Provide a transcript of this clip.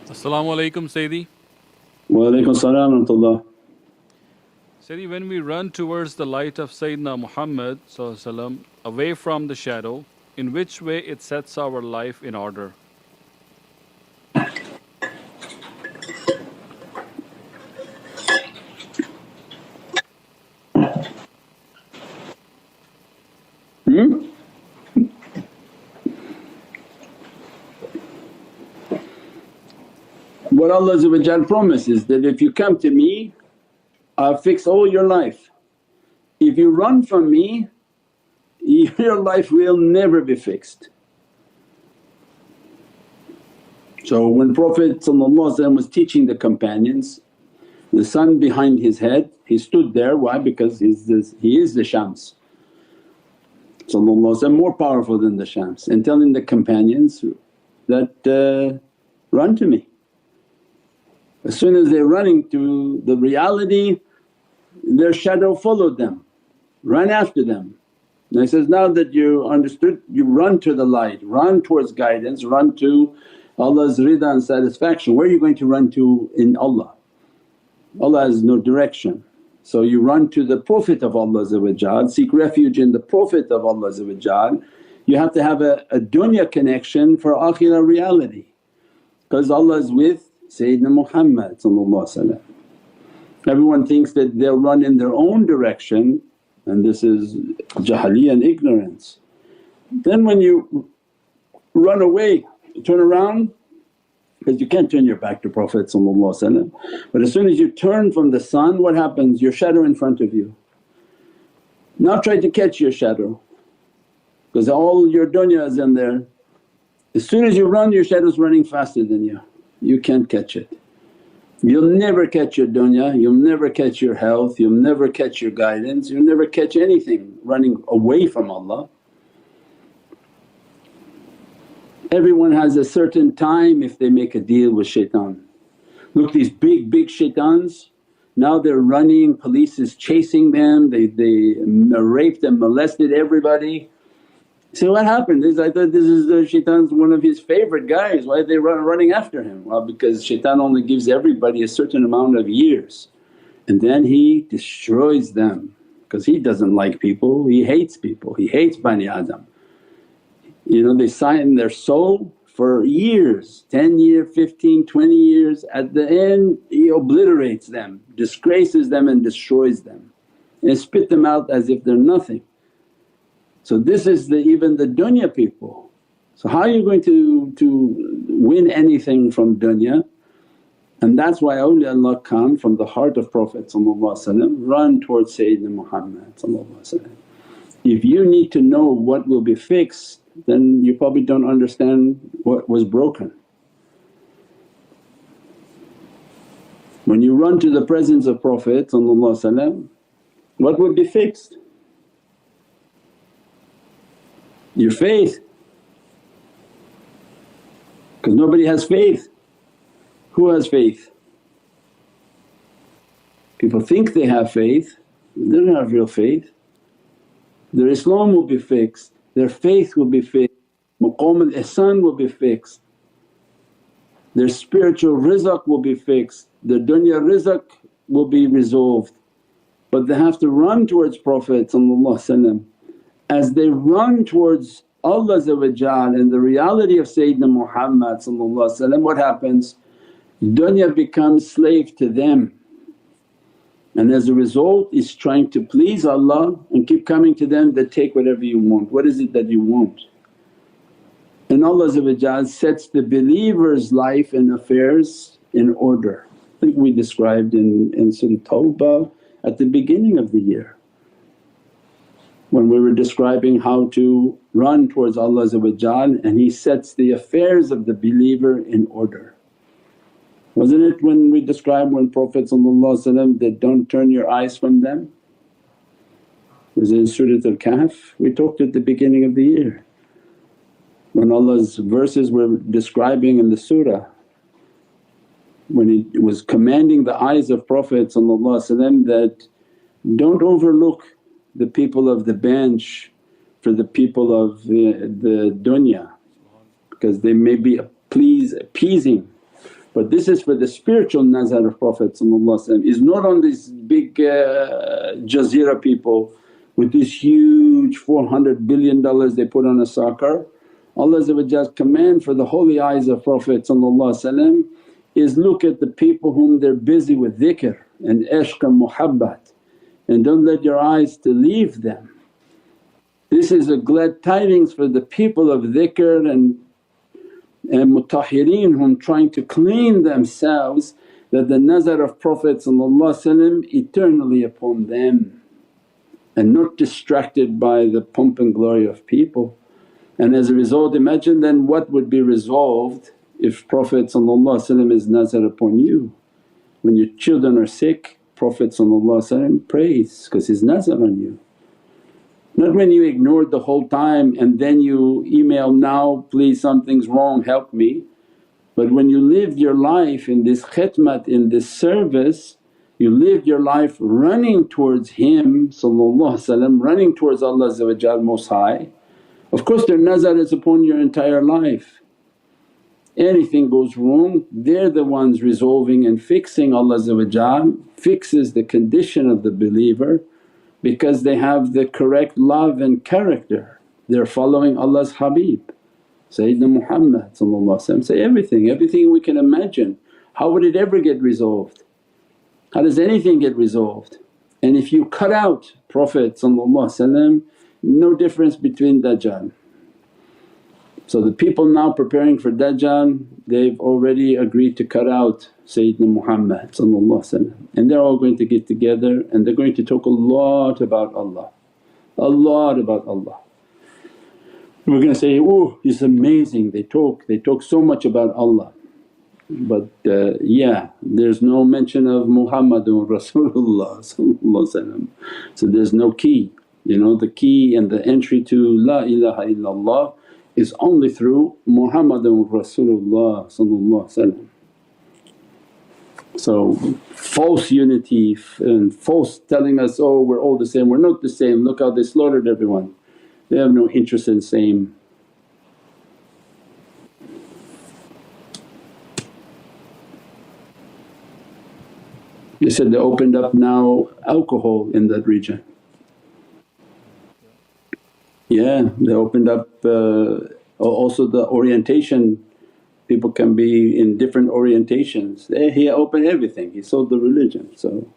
Assalamu alaikum, Sayyidi. Wa alaikum salam wa rahmatullah. Sayyidi, when we run towards the light of Sayyidina Muhammad Sallallahu Alaihi Wasallam, away from the shadow, in which way it sets our life in order? What Allah promises that if you come to me, I'll fix all your life. If you run from me, your life will never be fixed. So when Prophet was teaching the companions, the sun behind his head, he stood there. Why? Because he is the Shams, more powerful than the Shams, and telling the companions that, run to me. As soon as they're running to the reality, their shadow followed them, run after them. And he says, now that you understood, you run to the light, run towards guidance, run to Allah's rida and satisfaction. Where are you going to run to in Allah? Allah has no direction. So you run to the Prophet of Allah, seek refuge in the Prophet of Allah. You have to have a dunya connection for akhirah reality, because Allah is with Sayyidina Muhammad. Everyone thinks that they'll run in their own direction, and this is jahiliya and ignorance. Then when you run away, you turn around, because you can't turn your back to Prophet, but as soon as you turn from the sun, what happens? Your shadow in front of you. Now try to catch your shadow, because all your dunya is in there. As soon as you run, your shadow's running faster than you. You can't catch it. You'll never catch your dunya, you'll never catch your health, you'll never catch your guidance, you'll never catch anything running away from Allah. Everyone has a certain time if they make a deal with shaitan. Look, these big shaitans, now they're running, police is chasing them, they raped and molested everybody. So what happened? I thought this is the shaitan's one of his favorite guys, why are they running after him? Well, because shaitan only gives everybody a certain amount of years and then he destroys them, because he doesn't like people, he hates people, he hates Bani Adam. They sign their soul for years, 10 years, 15, 20 years, at the end he obliterates them, disgraces them and destroys them and spit them out as if they're nothing. So this is even the dunya people. So how are you going to win anything from dunya? And that's why awliyaullah come from the heart of Prophet, run towards Sayyidina Muhammad. If you need to know what will be fixed, then you probably don't understand what was broken. When you run to the presence of Prophet, what would be fixed? Your faith, because nobody has faith. Who has faith? People think they have faith, they don't have real faith. Their Islam will be fixed, their faith will be fixed, maqam al-ihsan will be fixed, their spiritual rizq will be fixed, their dunya rizq will be resolved. But they have to run towards Prophet. As they run towards Allah and the reality of Sayyidina Muhammad, what happens? Dunya becomes slave to them, and as a result is trying to please Allah and keep coming to them that, take whatever you want. What is it that you want? And Allah sets the believer's life and affairs in order. I think we described in Surah Tawbah at the beginning of the year, when we were describing how to run towards Allah and He sets the affairs of the believer in order. Wasn't it when we described when Prophet that, don't turn your eyes from them? Was it in Surah Al-Kahf? We talked at the beginning of the year when Allah's verses were describing in the surah, when He was commanding the eyes of Prophet that, don't overlook the people of the bench for the people of the dunya, because they may be appeasing But this is for the spiritual nazar of Prophet. Is not on these big Jazeera people with this huge $400 billion they put on a soccer. Allah's command for the holy eyes of Prophet is look at the people whom they're busy with dhikr and ishq and muhabbat, and don't let your eyes to leave them. This is a glad tidings for the people of dhikr and mutahhireen whom trying to clean themselves, that the nazar of Prophet eternally upon them and not distracted by the pomp and glory of people. And as a result, imagine then what would be resolved if Prophet is nazar upon you. When your children are sick, Prophet prays because his nazar on you. Not when you ignored the whole time and then you email, now please something's wrong help me. But when you lived your life in this khidmat, in this service, you lived your life running towards Him running towards Allah Most High. Of course their nazar is upon your entire life. Anything goes wrong, they're the ones resolving and fixing. Allah fixes the condition of the believer because they have the correct love and character. They're following Allah's Habib Sayyidina Muhammad say everything we can imagine. How would it ever get resolved? How does anything get resolved? And if you cut out Prophet no difference between Dajjal. So the people now preparing for Dajjal, they've already agreed to cut out Sayyidina Muhammad and they're all going to get together and they're going to talk a lot about Allah, a lot about Allah. We're going to say, oh it's amazing they talk so much about Allah. But yeah, there's no mention of Muhammadun Rasulullah. So there's no key. The key and the entry to La ilaha illallah is only through Muhammadun Rasulullah. So false unity and false telling us, oh we're all the same, we're not the same, look how they slaughtered everyone. They have no interest in same. They said they opened up now alcohol in that region. Yeah, they opened up also the orientation, people can be in different orientations. He opened everything, he sold the religion. So